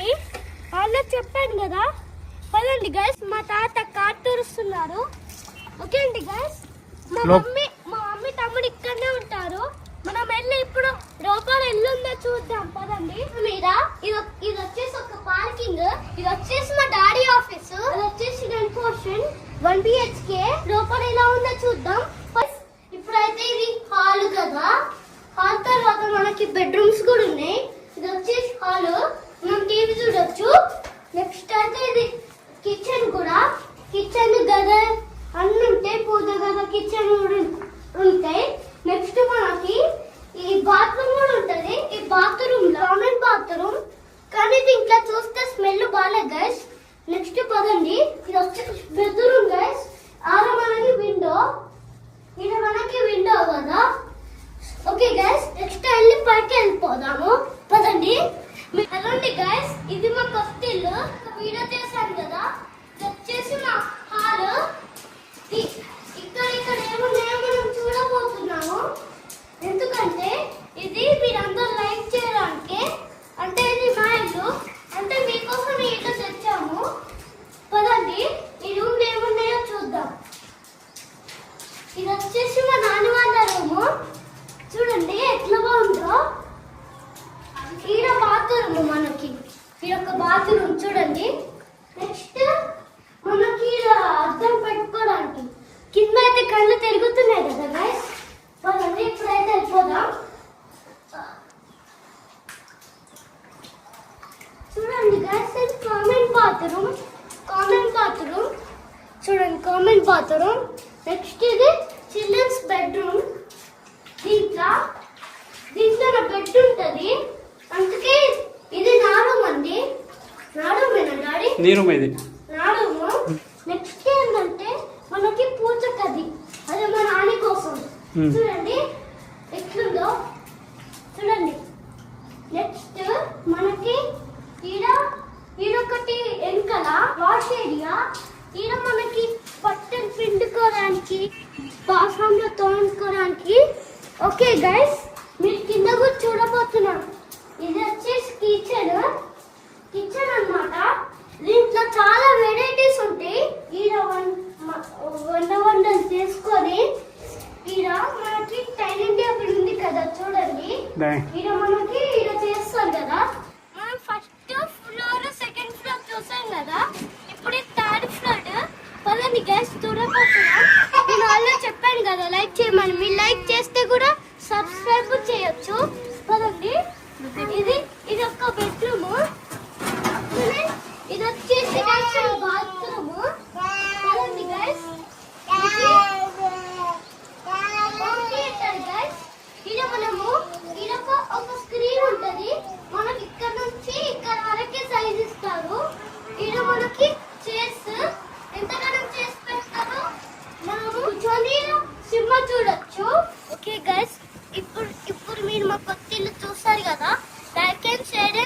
పదండి. వాళ్ళకి చెప్పాను కదా, పదండి గైస్. మా తాత కార్ తురుస్తున్నారు. ఓకే అండి గైస్. మా మమ్మీ తమ్ముడు ఇక్కడనే ఉంటారు. మనం వెళ్ళి ఇప్పుడు లోపల ఎల్లుందో చూద్దాం. పదండి. మీద ఇది వచ్చేసి ఒక పార్కింగ్. ఇది వచ్చేసి మా డాడీ ఆఫీస్. అది వచ్చేసి 1 BHK. లోపల ఎలా ఉందో చూద్దాం. ఇప్పుడైతే ఇది హాల్ కదా. హాల్ తర్వాత మనకి బెడ్రూమ్స్ కూడా ఉన్నాయి. ఇది వచ్చేసి హాల్, మనం టీవీ చూడొచ్చు. నెక్స్ట్ అయితే ఇది కిచెన్ కూడా. కిచెన్ గద అన్ని ఉంటాయి. పూజ గద, కిచెన్ ఉంటాయి. నెక్స్ట్ మనకి ఈ బాత్రూమ్ కూడా ఉంటది. ఈ బాత్రూమ్ కామన్ బాత్రూమ్, కానీ దీంట్లో చూస్తే స్మెల్ బాగాలేదు గైస్. నెక్స్ట్ పదండి. ఇది వచ్చేసి బెడ్రూమ్ గైస్. ఆడ మనకి విండో, ఇది మనకి విండో కదా. ఓకే గైస్, నెక్స్ట్ వెళ్ళి పైకి వెళ్ళిపోదాము. పదండి. అలాంటి గైస్, ఇది మా కొత్త ఇల్లు. వీడియో చేశాను కదా. ఇది వచ్చేసి మా హాల్. ఇక్కడ ఏమున్నాయో మనం చూడబోతున్నాము. ఎందుకంటే ఇది మీరందరూ లైక్ చేయడానికి. అంటే ఇది మా ఇల్లు, అంటే మీకోసం ఈ ఇల్లు తెచ్చాము. పదండి, ఈ రూమ్ ఏమున్నాయో చూద్దాం. ఇది వచ్చేసి మా నాన్న వాళ్ళ రూము. చూడండి ఎట్లా బాగుందో. ఈడ బాత్రూమ్ మనకి. ఈ యొక్క బాత్రూమ్ చూడండి. నెక్స్ట్ మనకి అద్దం పెట్టుకోవడానికి. కింద అయితే కళ్ళు తిరుగుతున్నాయి కదా గైస్. పదండి, ఇప్పుడైతే వెళ్ళిపోదాం. చూడండి గైస్, ఇది కామన్ బాత్రూమ్. చూడండి, కామన్ బాత్రూమ్. నెక్స్ట్ ఇది చిల్డ్రన్స్ బెడ్రూమ్. దీంట్లో నా బెడ్ ఉంటది. అందుకే ఇది నా రూమ్ అండి. నా రూమేనా డాడీ? నీ రూమ్ ఇది. నా రూమ్. నెక్స్ట్ ఏంటంటే మనకి పూజ గది. అది మా నాని కోసం. చూడండి ఎట్లుందో చూడండి. నెక్స్ట్ మనకి ఈడొకటి వెనకల వాష్ ఏరియా. ఈడ మనకి బట్టలు పిండుకోవడానికి, బాత్రూంలో తోముకోవడానికి. ఓకే గైస్, మీరు కింద కూడా చూడబోతున్నారు. ఇది వచ్చేసి కిచెన్ అన్నమాట. దీంట్లో చాలా వెరైటీస్ ఉంటాయి. ఈడ వంటలు చేసుకొని ఈడ మనకి డైనింగ్ టేబుల్ ఉంది కదా. చూడండి, ఈడ